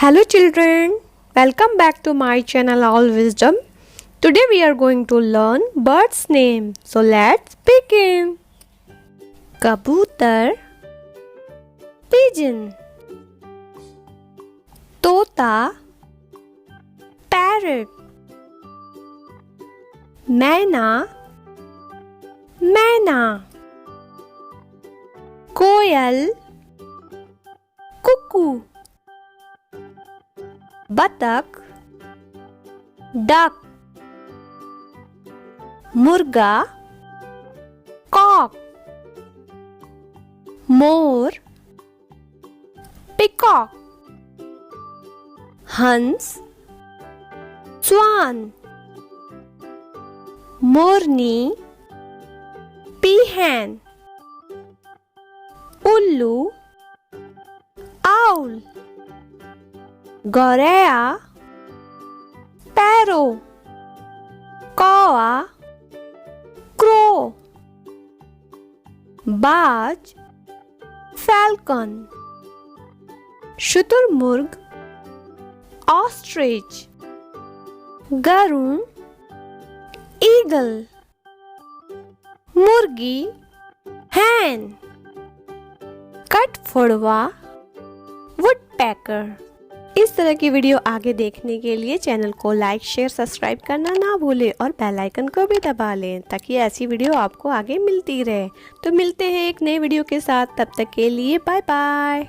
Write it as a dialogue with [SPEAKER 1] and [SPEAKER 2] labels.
[SPEAKER 1] Hello children, welcome back to my channel All Wisdom. Today we are going to learn birds name. So let's begin. Kabutar, pigeon, tota, parrot, maina, koyal, cuckoo, बतख, duck, मुर्गा, cock, मोर, peacock, हंस, swan, मोरनी, peahen, उल्लू, owl, गौरैया, पैरो, कौवा, crow, बाज, falcon, शुतुरमुर्ग, ostrich, Garuda, eagle, मुर्गी, हैन, कठफोड़वा, वुडपेकर। इस तरह की वीडियो आगे देखने के लिए चैनल को लाइक शेयर सब्सक्राइब करना ना भूलें और बेल आइकन को भी दबा लें ताकि ऐसी वीडियो आपको आगे मिलती रहे। तो मिलते हैं एक नए वीडियो के साथ, तब तक के लिए बाय बाय।